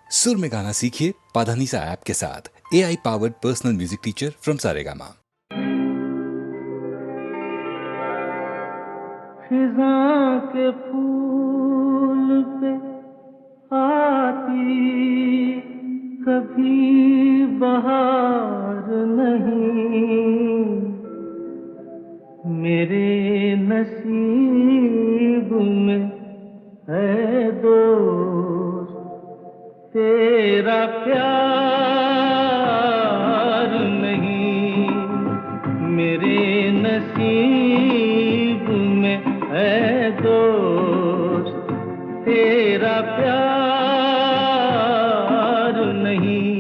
सुर में गाना सीखिए पाधानीसा ऐप के साथ। AI powered personal music teacher from Saregama. खिज़ां के फूल पे आती कभी बहार नहीं, मेरे नसीब में है दोस्त तेरा प्यार नहीं, मेरे नसीब में है दोस्त तेरा प्यार नहीं।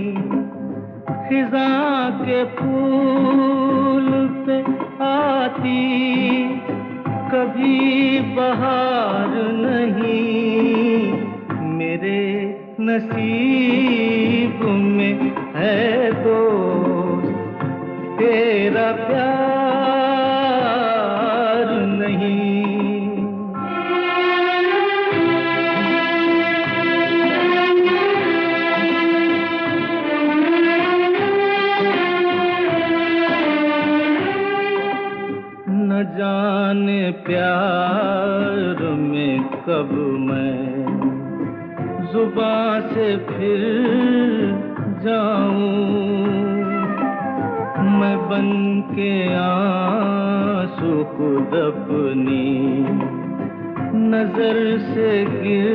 खिज़ां के फूल पे आती कभी बहार नहीं, मेरे नसीब में है दोस्त तेरा प्यार नहीं। न जाने प्यार में कब मैं जुबां से फिर जाऊं, मैं बन के आंसू खुद अपनी नजर से गिर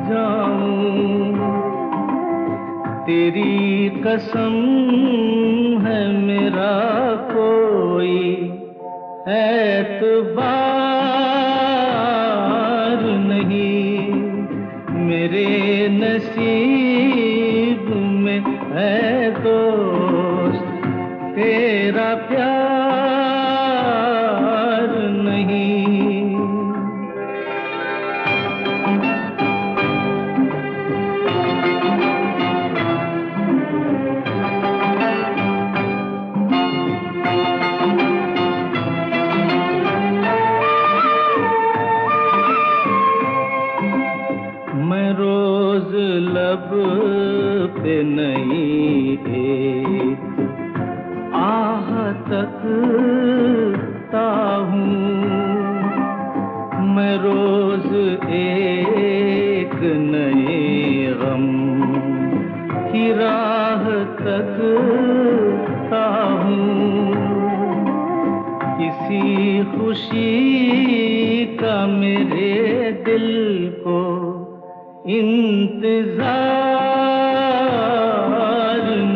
जाऊं। तेरी कसम है मेरा कोई एतबार नहीं, मेरे नसीब में है दोस्त तेरा प्यार नहीं। मैं रोज लब पे नहीं एक आह तकता हूँ, मैं रोज एक नए गम की राह तकता हूँ। किसी खुशी का मेरे दिल को इंतजार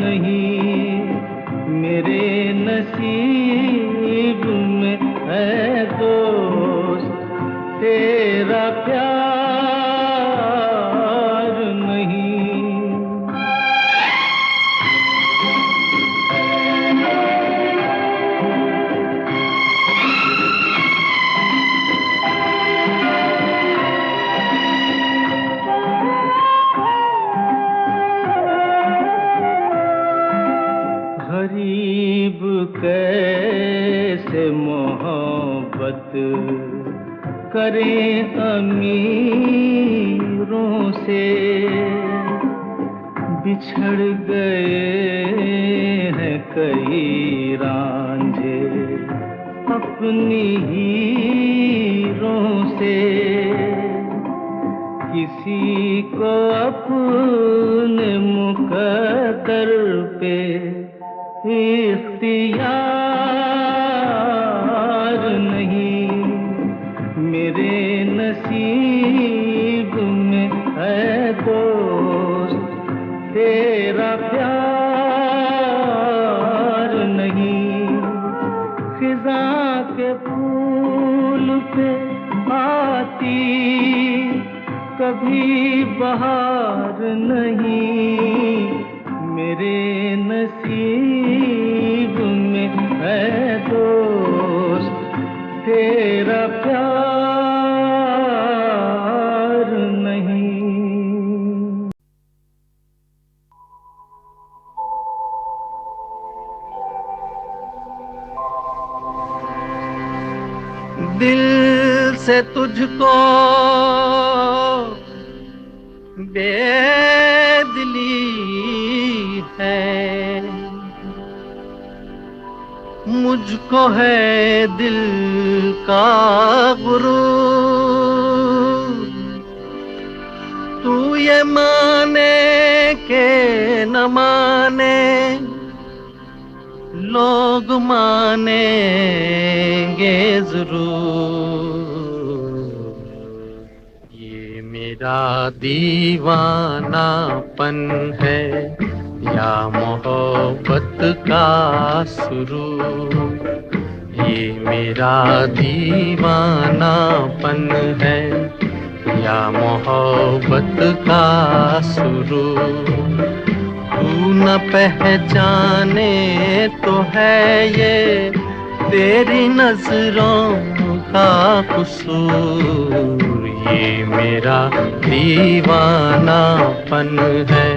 नहीं, मेरे नसीब में है दोस्त तेरा प्यार नहीं। गरीब कैसे मोहब्बत करें अमीरों से, बिछड़ गए हैं कई रांझे अपनी हीरों से। किसी को अपने मुकद्दर पे इख्तियार नहीं, मेरे नसीब में है दोस्त तेरा प्यार नहीं। खिज़ां के फूल पे आती कभी बहार नहीं, मेरे नसीब में है दोस्त तेरा प्यार नहीं। दिल से तुझको बेवफा दिली है, मुझको है दिल का गुरूर। तू ये माने के न माने, लोग मानेंगे जरूर। ये मेरा दीवानापन है या मोहब्बत का सुरूर। ये मेरा दीवानापन है या मोहब्बत का सुरूर। तू न पहचाने तो है ये तेरी नजरों का कसूर। ये मेरा दीवानापन है।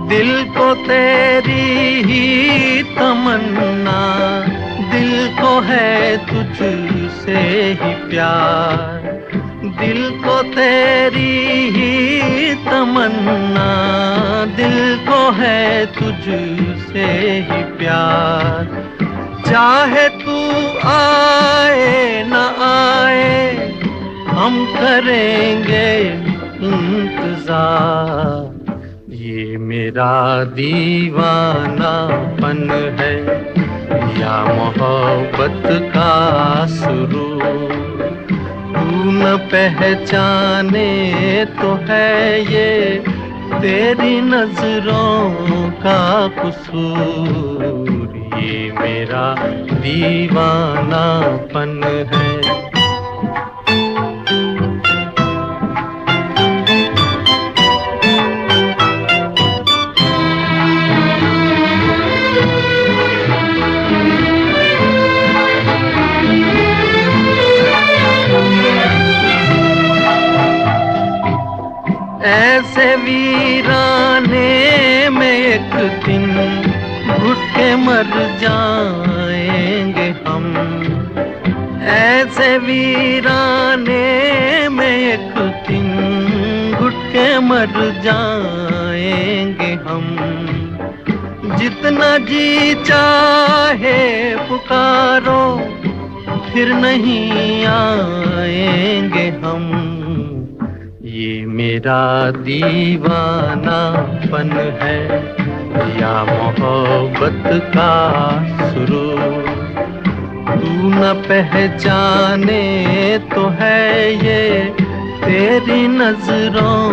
दिल को तेरी ही तमन्ना, दिल को है तुझसे ही प्यार। दिल को तेरी ही तमन्ना, दिल को है तुझसे ही प्यार। चाहे तू आए न आए, हम करेंगे इंतजार। ये मेरा दीवानापन है या मोहब्बत का सुरूर। तू न पहचाने तो है ये तेरी नजरों का कसूर। ये मेरा दीवानापन है। ऐसे वीराने में एक दिन घुट के मर जाएंगे हम। ऐसे वीराने में एक दिन घुट के मर जाएंगे हम। जितना जी चाहे पुकारो, फिर नहीं आएंगे हम। ये मेरा दीवानापन है या मोहब्बत का सुरूर। तू न पहचाने तो है ये तेरी नजरों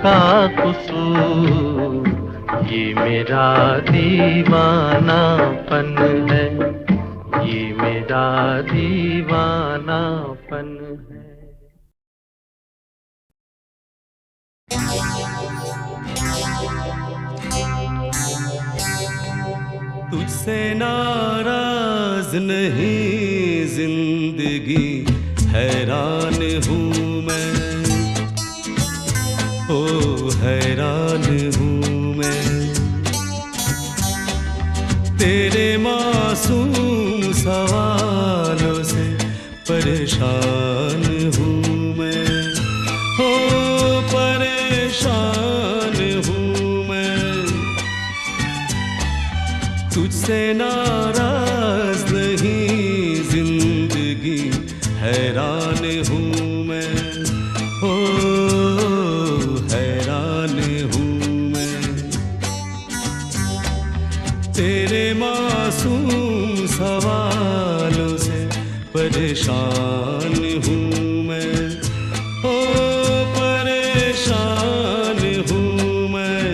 का कसूर। ये मेरा दीवानापन है, ये मेरा दीवानापन है। तुझसे नाराज नहीं जिंदगी, हैरान हूँ मैं। ओ हैरान हूँ मैं, तेरे मासूम सवालों से परेशान हूँ मैं। ओ परेशान हूँ मैं, तुझसे नाराज नहीं जिंदगी, हैरान हूँ मैं। ओ हैरान हूँ मैं, तेरे मासूम सवालों से परेशान हूँ मैं। ओ परेशान हूँ मैं।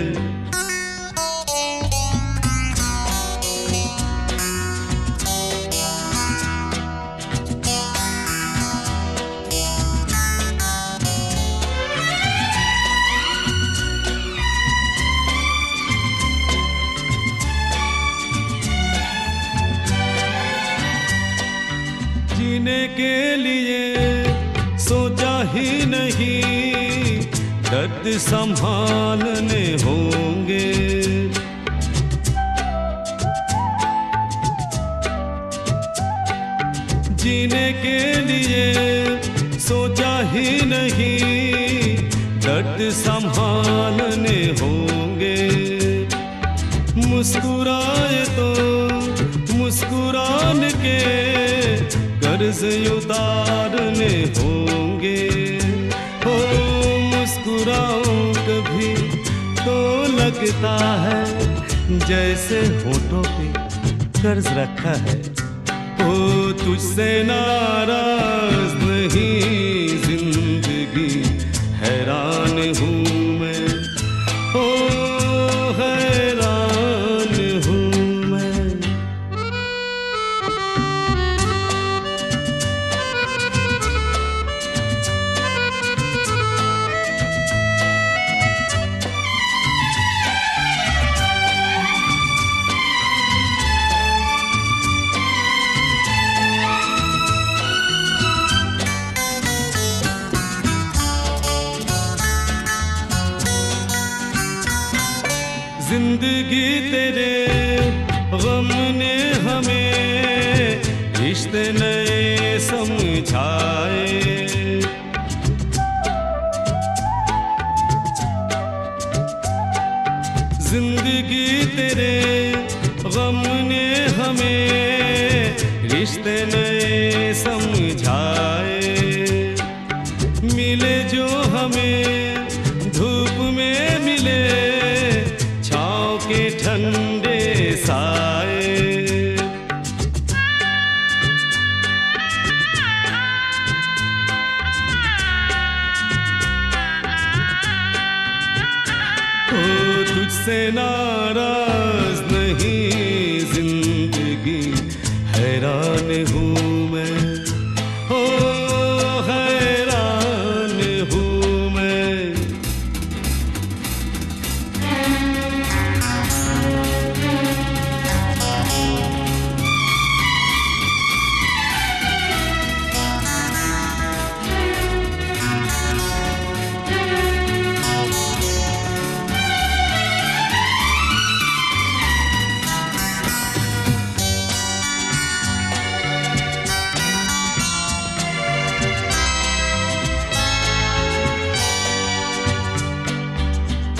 जीने के लिए ही नहीं दर्द संभालने होंगे। जीने के लिए सोचा ही नहीं दर्द संभालने होंगे। मुस्कुराए तो मुस्कुराने के कर्ज उतारने होंगे। हो मुस्कुराऊं कभी तो लगता है जैसे होठों पे कर्ज रखा है। ओ तुझसे नाराज नहीं जिंदगी हैरान हूँ मैं। ओ हैरान हूँ मैं। जिंदगी तेरे गम ने हमें रिश्ते नए समझाए। जिंदगी तेरे गम ने हमें रिश्ते नए समझाए। मिले जो हमें धूप में मिले छाँव के ठंडे साए। ओ तुझसे नाराज नहीं जिंदगी हैरान हूँ मैं। ओ हैरान हूँ मैं।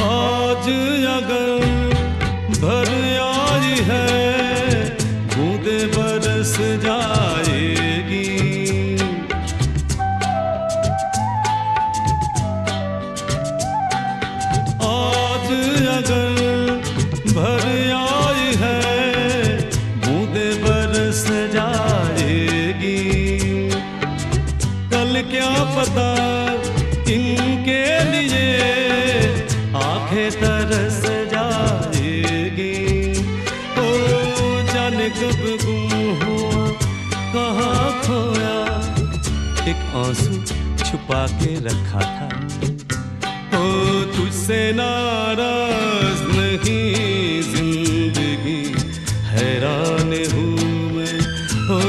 आज अगर भर आई है बूंदे बरस जाएगी। आज अगर भर आई है बूंदे बरस जाएगी। कल क्या पता इनके लिए आंखें तरस जाएगी। ओ जाने कब गुम हुआ कहाँ खोया एक आंसू छुपा के रखा था। ओ तुझसे नाराज नहीं जिंदगी हैरान हूँ मैं। ओ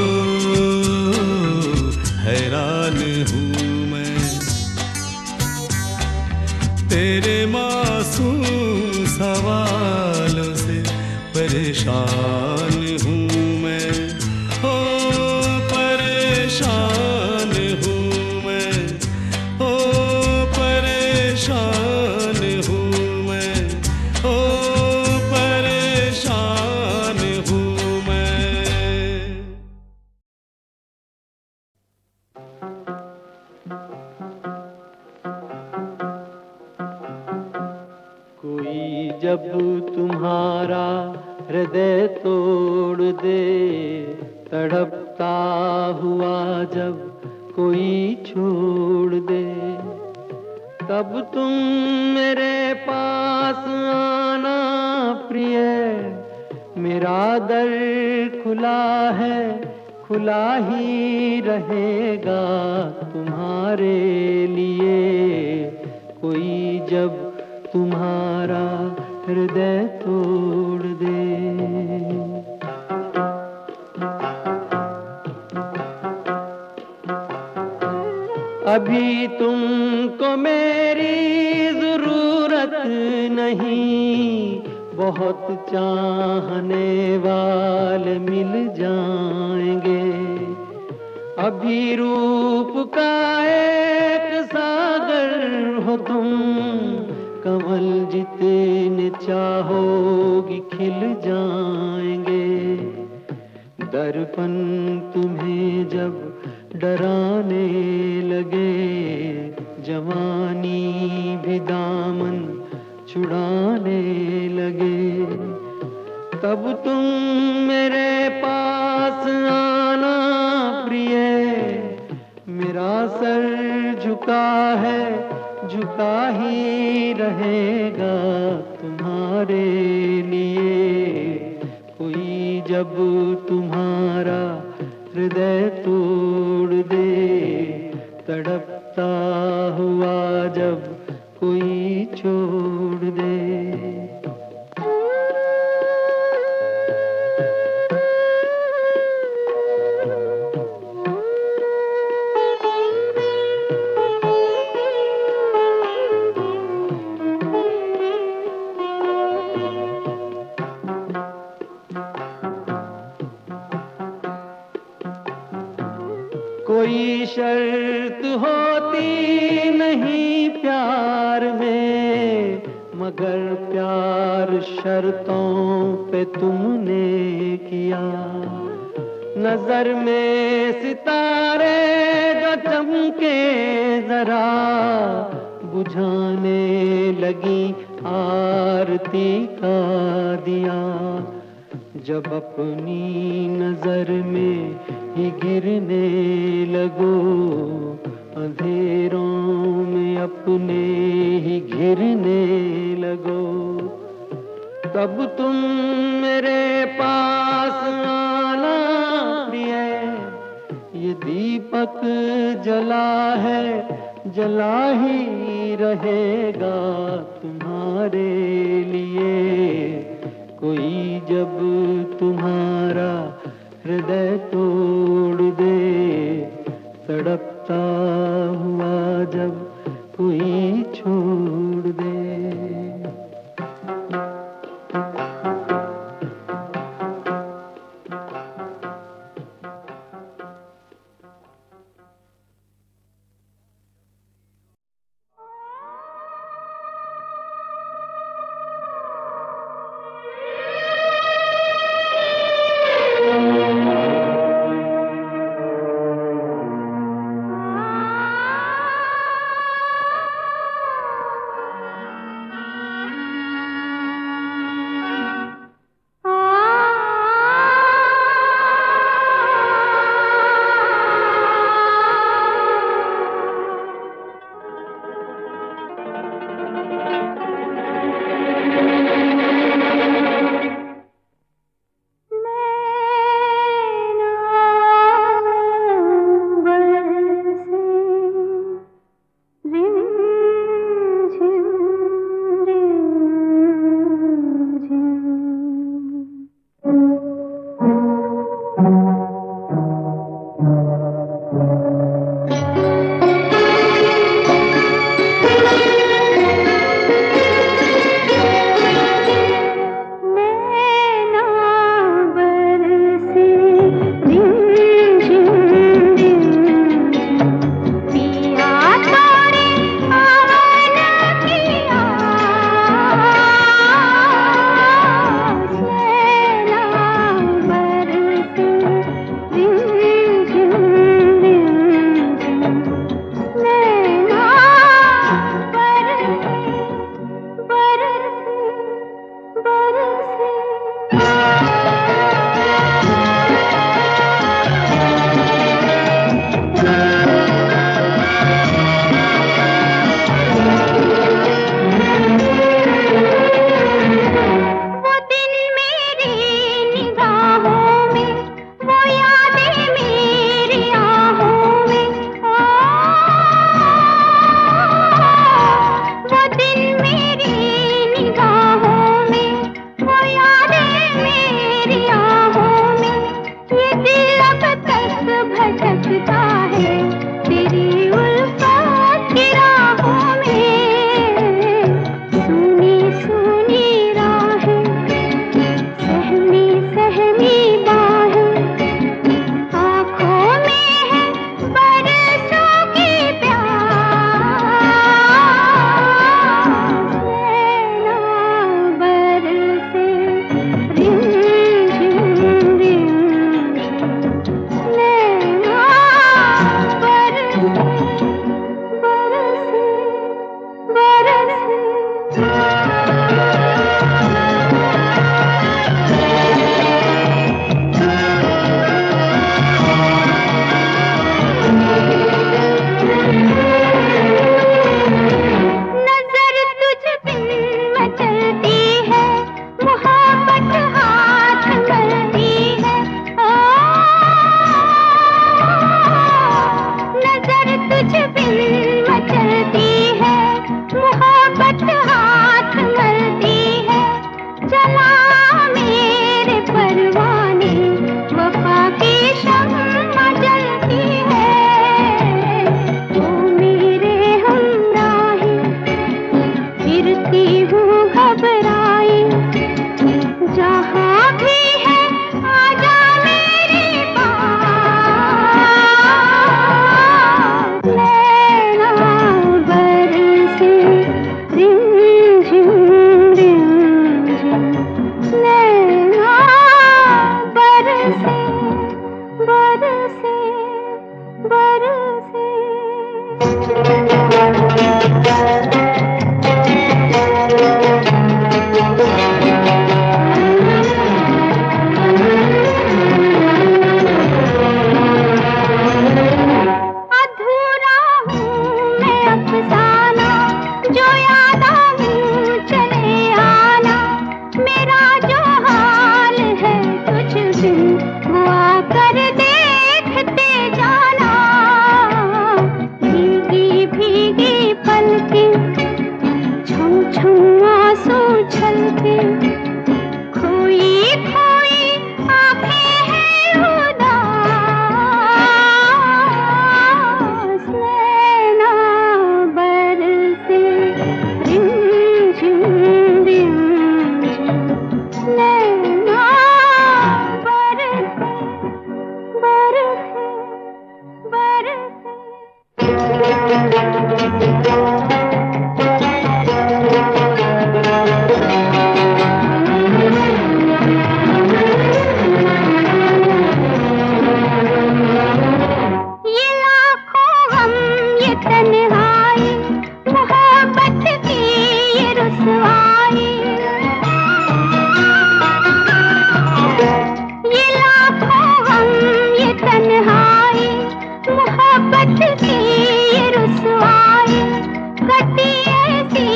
हैरान हूँ मैं। तेरे मासूम सवालों से परेशान हूँ मैं। ओ परेशान हूँ मैं। ओ परेशान हूँ मैं। ओ परेशान हूँ मैं। कोई जब तुम्हारा हृदय तोड़ दे, तड़पता हुआ जब कोई छोड़ दे, तब तुम मेरे पास आना प्रिय। मेरा दर खुला है, खुला ही रहेगा तुम्हारे लिए। कोई जब तुम्हारा हृदय तोड़ दे। अभी अभी तुमको मेरी जरूरत नहीं, बहुत चाहने वाले मिल जाएंगे। अभी रूप का एक सागर हो तुम, कमल जितने चाहोगी खिल जाएंगे। दर्पण तुम्हें जब डराने लगे, जवानी भी दामन छुड़ाने लगे, तब तुम मेरे पास आना प्रिय। मेरा सर झुका है, झुका ही रहेगा तुम्हारे लिए। कोई जब तुम्हारा हृदय तोड़ दे, तड़पता हुआ जब कोई छोड़ दे। कोई शर्त होती नहीं प्यार में, मगर प्यार शर्तों पे तुमने किया। नजर में सितारे जो चमके जरा, बुझाने लगी आरती का दिया। जब अपनी नजर में ही गिरने लगो, अंधेरों में अपने ही घिरने लगो, तब तुम मेरे पास आना प्रिय। ये दीपक जला है, जला ही रहेगा तुम्हारे लिए। कोई जब तुम्हारा हृदय तोड़ दे, तड़पता हुआ जब कोई छोड़ दे। आए, कटी ऐसी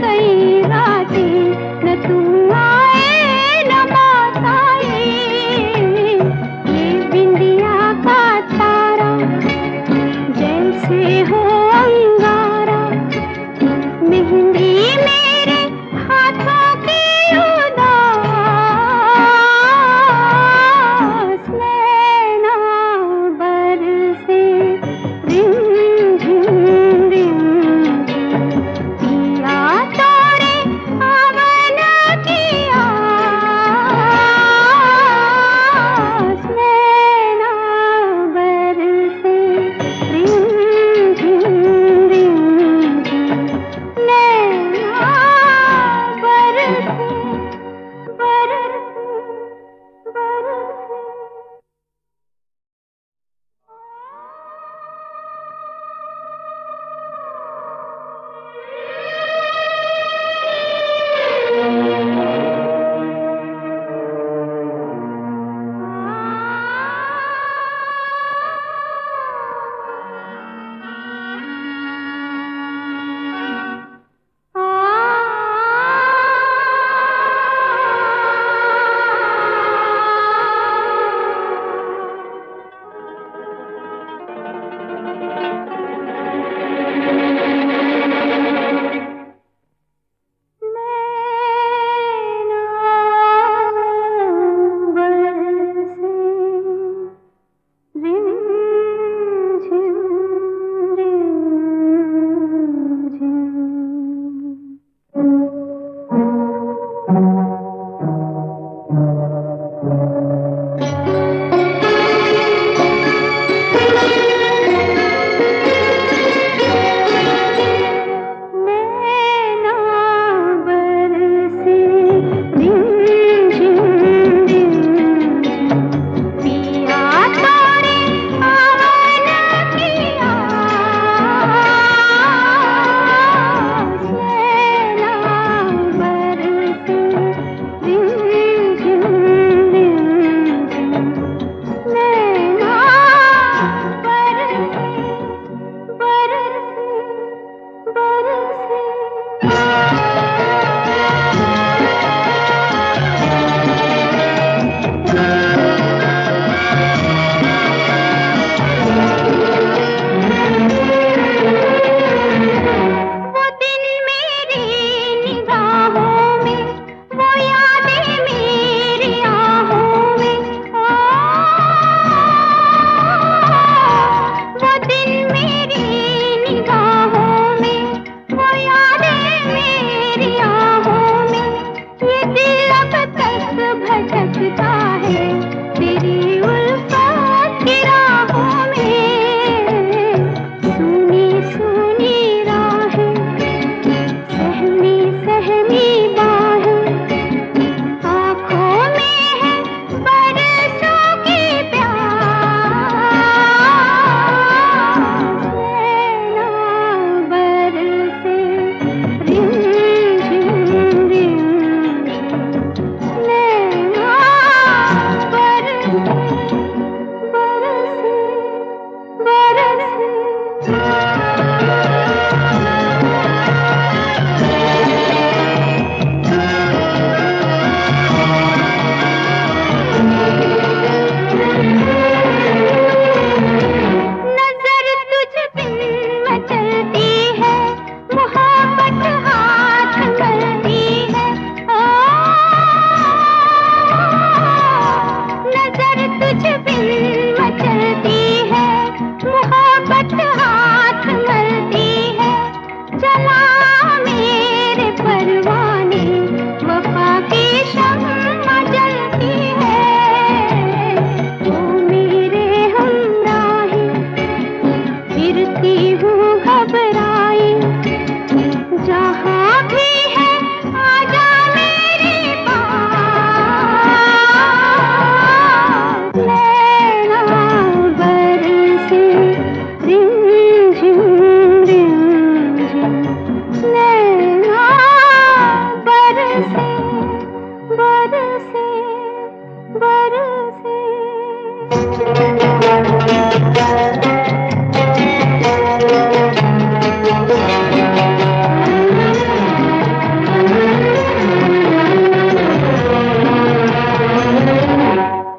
कई रातें, न तुम आए न बात आई। ये बिंदिया का तारा जैसे हो अंगारा, मेहंदी मेरे हाथों की उदास, नैना बरसे रिमझिम रिमझिम।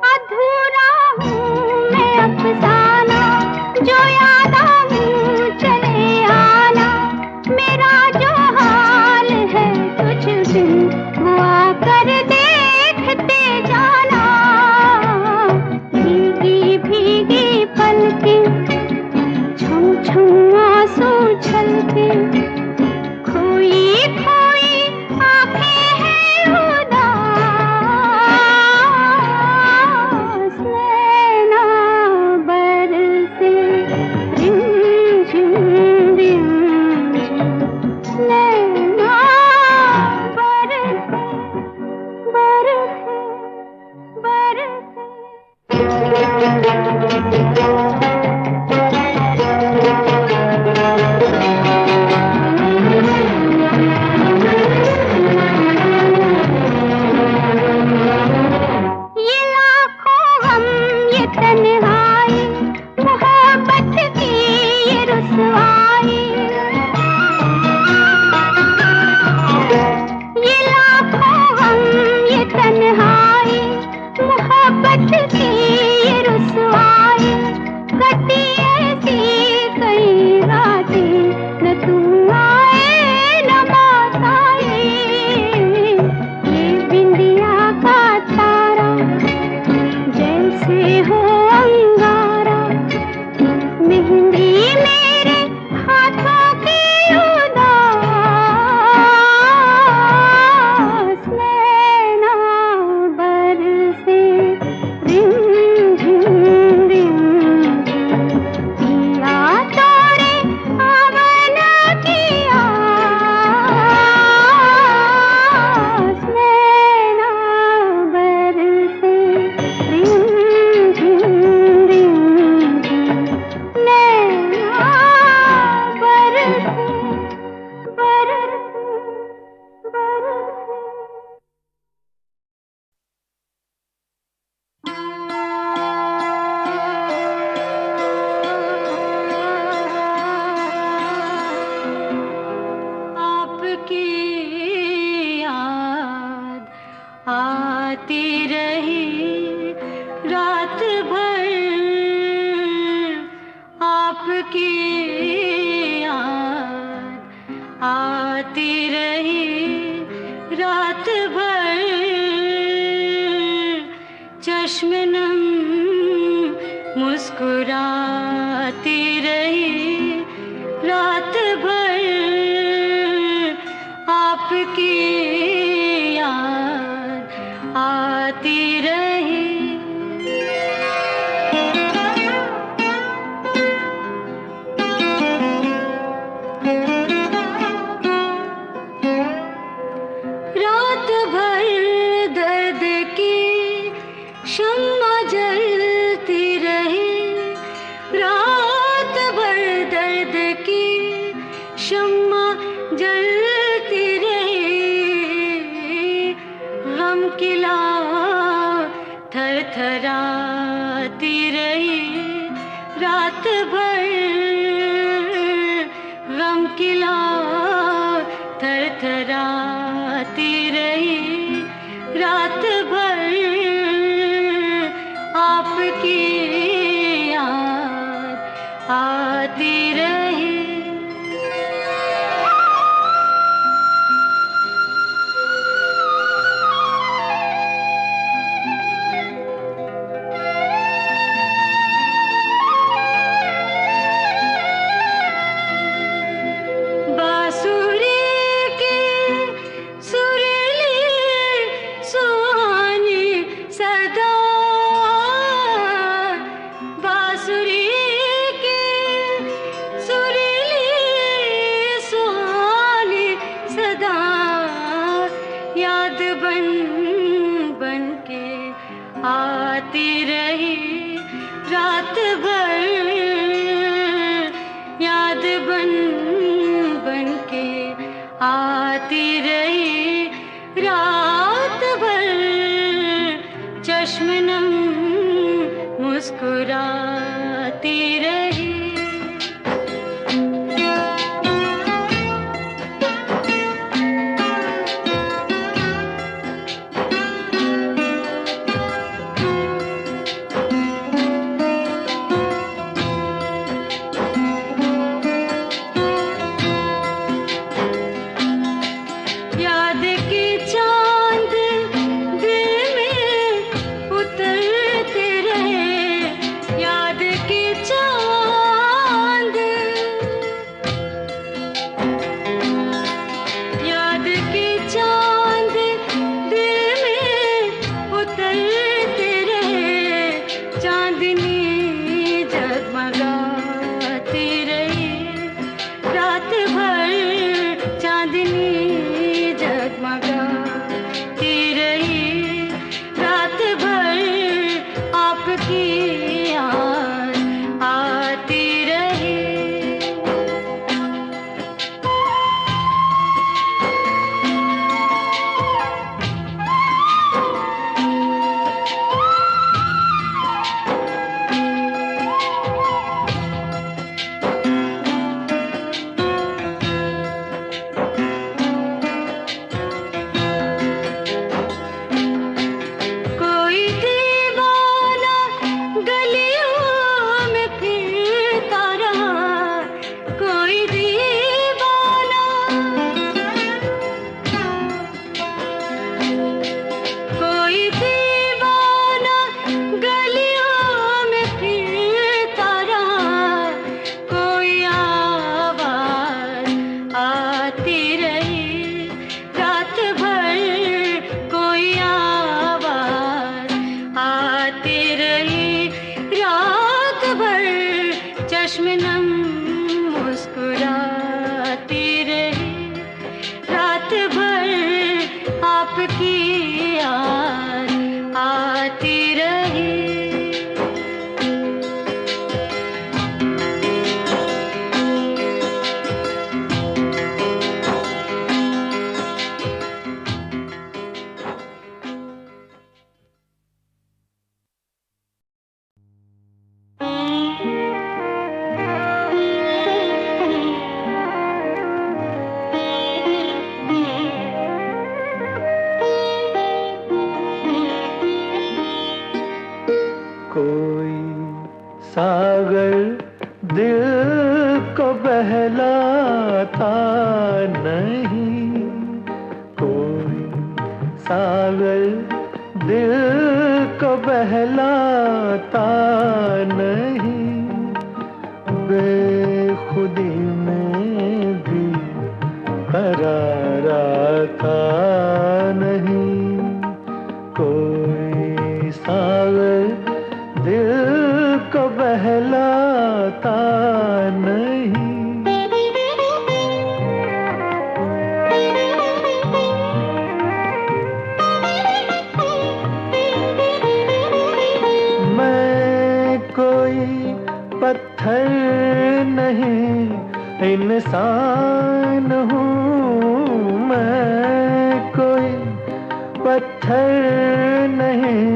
अधूरा हूँ मैं अफसाना, जो याद आऊँ चले आना। मेरा जो हाल है कुछ दिन, वो आकर देखते जाना। भीगी भीगी पलकें, छम छम आंसू छलके, खोई खोई आंखें हैं उदास। नैना बरसे रिमझिम रिमझिम, नैना बरसे बरसे ये लाखों गम, ये तन्हाई, मोहब्बत की ये रुसवाई। ये लाखों गम, ये तन्हाई, मोहब्बत की ये रुसवाई। कटी ऐसी कई रातें, न तुम आए न बात आई। ये बिंदिया का तारा जैसे हो अंगारा, मेहंदी मेरे हाथों की उदास। नैना बरसे रिमझिम रिमझिम, पिया तोरे आवन की आस। नैना बरसे रिमझिम रिमझिम, नैना बरसे बरसे आपकी याद आती रही रात भर, आपकी याद आती रही रात भर। चश्म नम मुस्कुराती रही रात भर, आपकी याद आती रही। रात भर दर्द की शम्मा जलती रही, रात भर दर्द की शम्मा जलती रही। गम की लौ थरथराती रही रात भर, गम की लौ थरथराती रही रात भर। आपकी याद आती रही। आती रही रात भर, याद बन बन के आती रही रात भर, चश्म नम मुस्कुराती रही। आती रही रात भर कोई आवाज, आती रही रात भर चश्म नम मुस्कुराती रही रात भर आपकी याद आती रही। कोई सागर दिल को बहलाता नहीं, कोई सागर दिल को बहलाता नहीं, बेखुदी में भी करार आता नहीं, कोई सागर दिल को बहलाता नहीं। मैं कोई पत्थर नहीं इंसान हूँ, मैं कोई पत्थर नहीं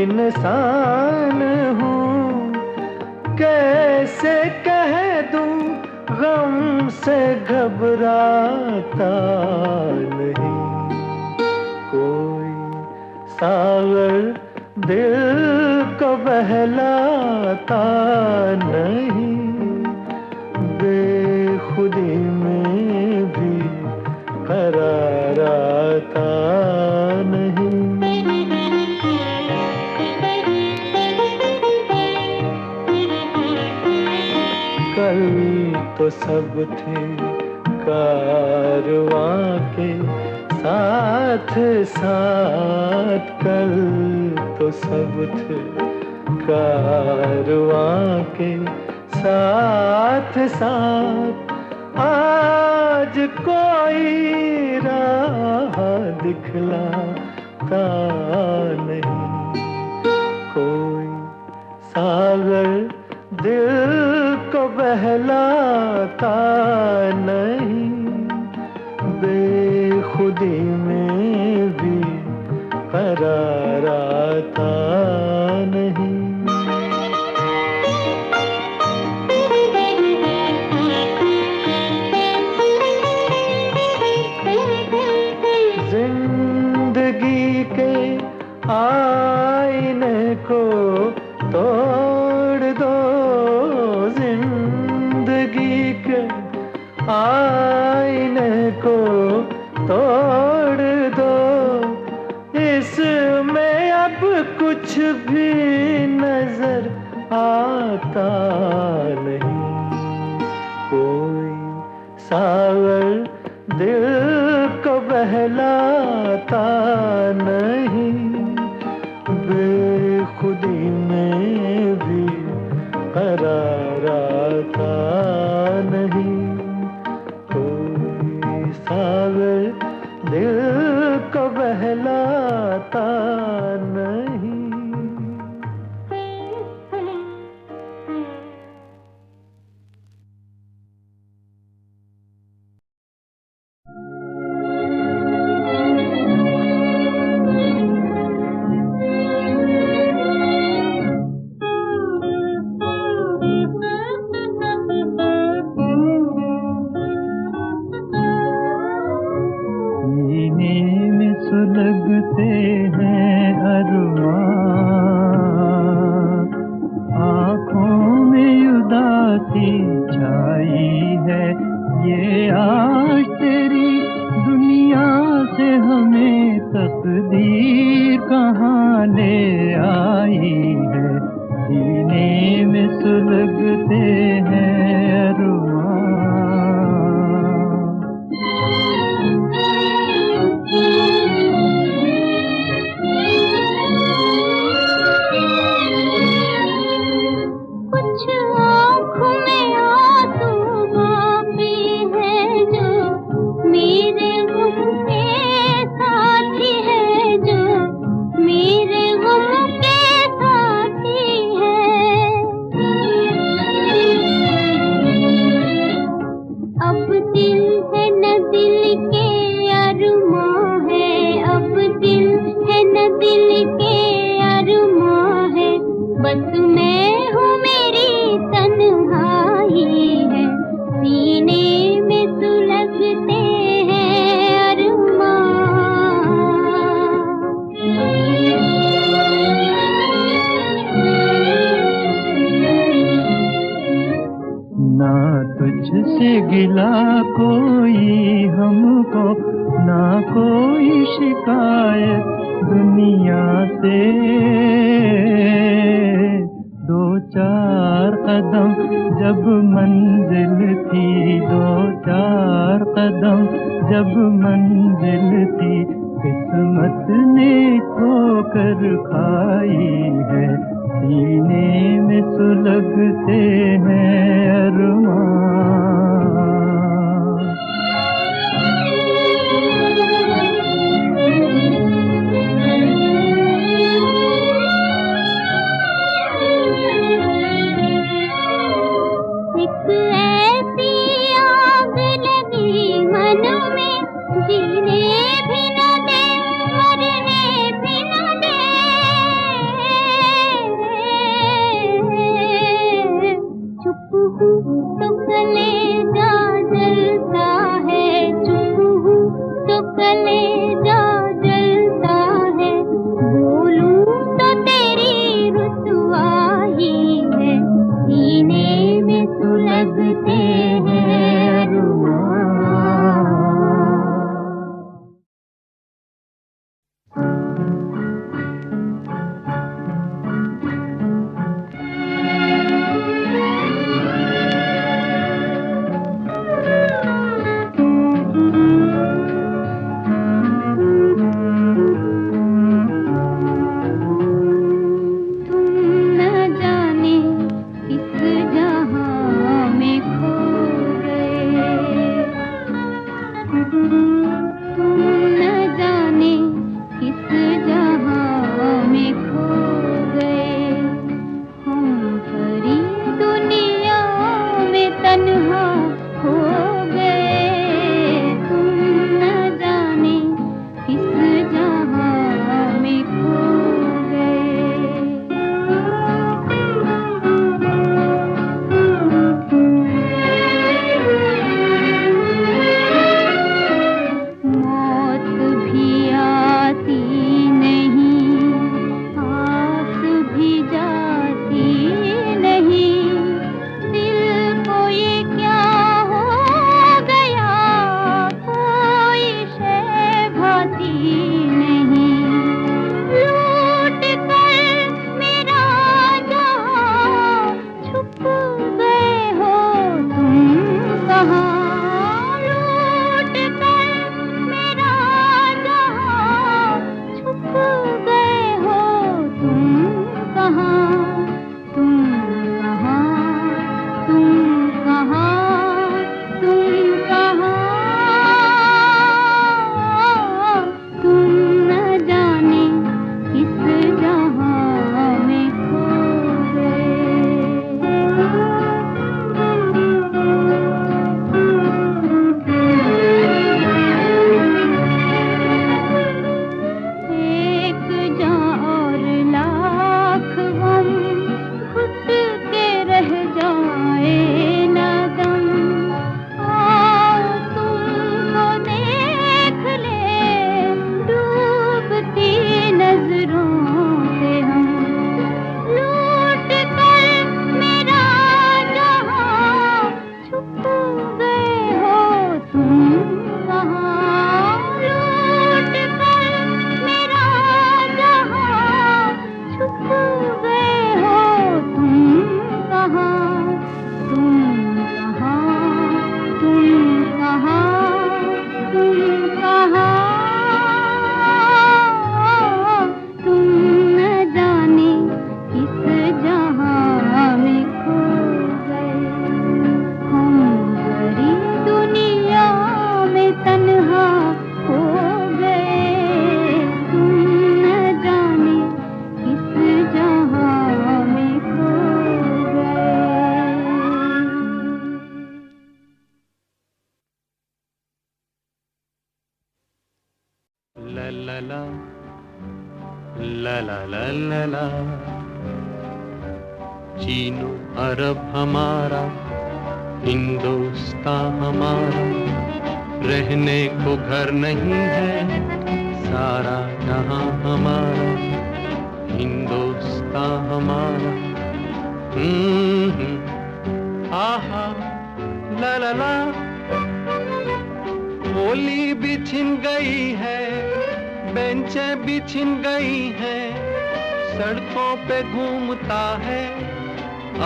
इंसान हूँ, कैसे कह दूँ गम से घबराता नहीं, कोई सागर दिल को बहलाता नहीं, बेखुदी में भी करार आता नहीं। कल तो सब थे कारवां के साथ साथ, कल तो सब थे कारवां के साथ साथ, आज कोई राह दिखलाता नहीं, कोई सागर दिल को बहलाता नहीं, बेखुदी में भी करार आता नहीं। जिंदगी के आईने को तोड़ दो, जिंदगी के आईने को तोड़ दो, इसमें अब कुछ भी नजर आता नहीं, कोई सागर दिल को बहलाता नहीं, बेखुदी में भी करार आता नहीं, कोई सागर दिल को बहलाता नहीं। सुलगते हैं अरमान, आँखों में उदासी छाई है, ये आज तेरी दुनिया से हमें तकदीर कहाँ ले आई है, सीने में सुलगते हैं अरमान। दिल है न दिल के अरमां है, अब दिल है न दिल के अरमां है, बस मैं हूँ मेरी तन्हाई है, सीने में सुलगते हैं अरमां। ना तुझसे गिला कोई हमको, ना कोई शिकायत दुनिया से, दो चार कदम जब मंजिल थी, दो चार कदम जब मंजिल थी, किस्मत ने ठोकर खाई है, सीने में सुलगते हैं अरमां। एक ऐसी आग लगी मन में, जीने भी न दे मरने भी न दे, ला ला ला ला ला ला ला ला। चीनो अरब हमारा, हिंदुस्तान हमारा, रहने को घर नहीं है, सारा जहां हमारा, हिंदुस्तान हमारा। आहा ला ला ला। होली भी छिन गई है, बेंचें भी छिन गई हैं, सड़कों पे घूमता है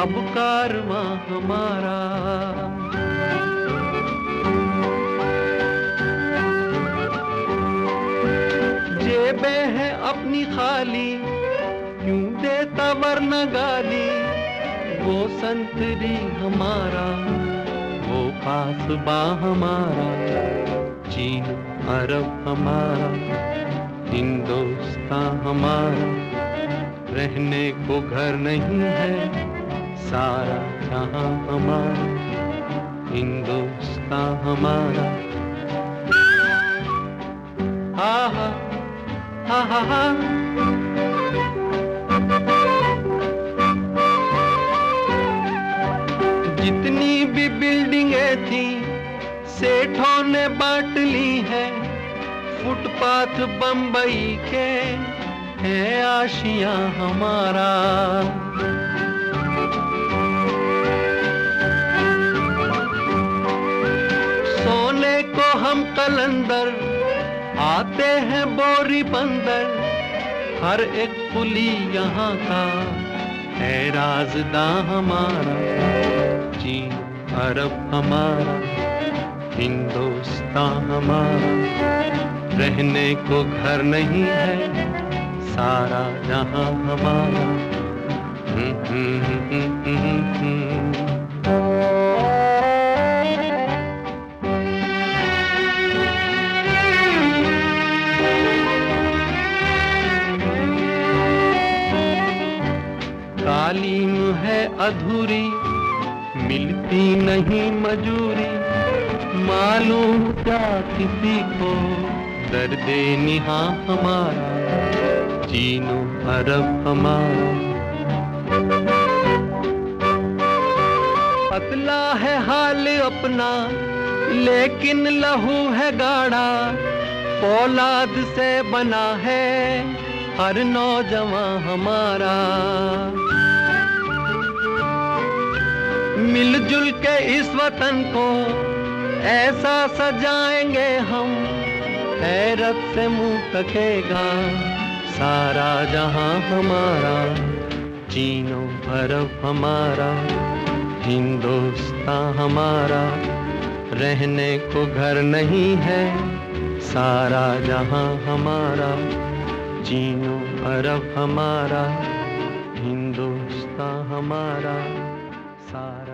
अब कारवां हमारा। जेबें हैं अपनी खाली, क्यों देता वरना गाली, वो संतरी हमारा, वो कासबा हमारा, चीन अरब हमारा, हिंदुस्तान हमारा, रहने को घर नहीं है, सारा जहां हमारा, हिंदुस्तान हमारा। आहा हा हा हा। जितनी भी बिल्डिंगें थी सेठों ने बांट ली है, फुटपाथ बंबई के है आशियां हमारा। सोने को हम कलंदर, आते हैं बोरी बंदर, हर एक पुली यहाँ का है राज़दां हमारा। चीन अरब हमारा, हिंदुस्तान हमारा, रहने को घर नहीं है, सारा जहां हमारा। तालीम है अधूरी, मिलती नहीं मजूरी, मालूम क्या किसी को दर्दे निहा हमारा, चीनो अरब हमारा। पतला है हाल अपना लेकिन लहू है गाढ़ा, फौलाद से बना है हर नौजवान हमारा। मिलजुल के इस वतन को ऐसा सजाएंगे हम, हैरत से मुंह तकेगा सारा जहां हमारा, चीनो अरब हमारा, हिंदुस्तान हमारा, रहने को घर नहीं है, सारा जहां हमारा, चीनो अरब हमारा, हिंदुस्तान हमारा, सारा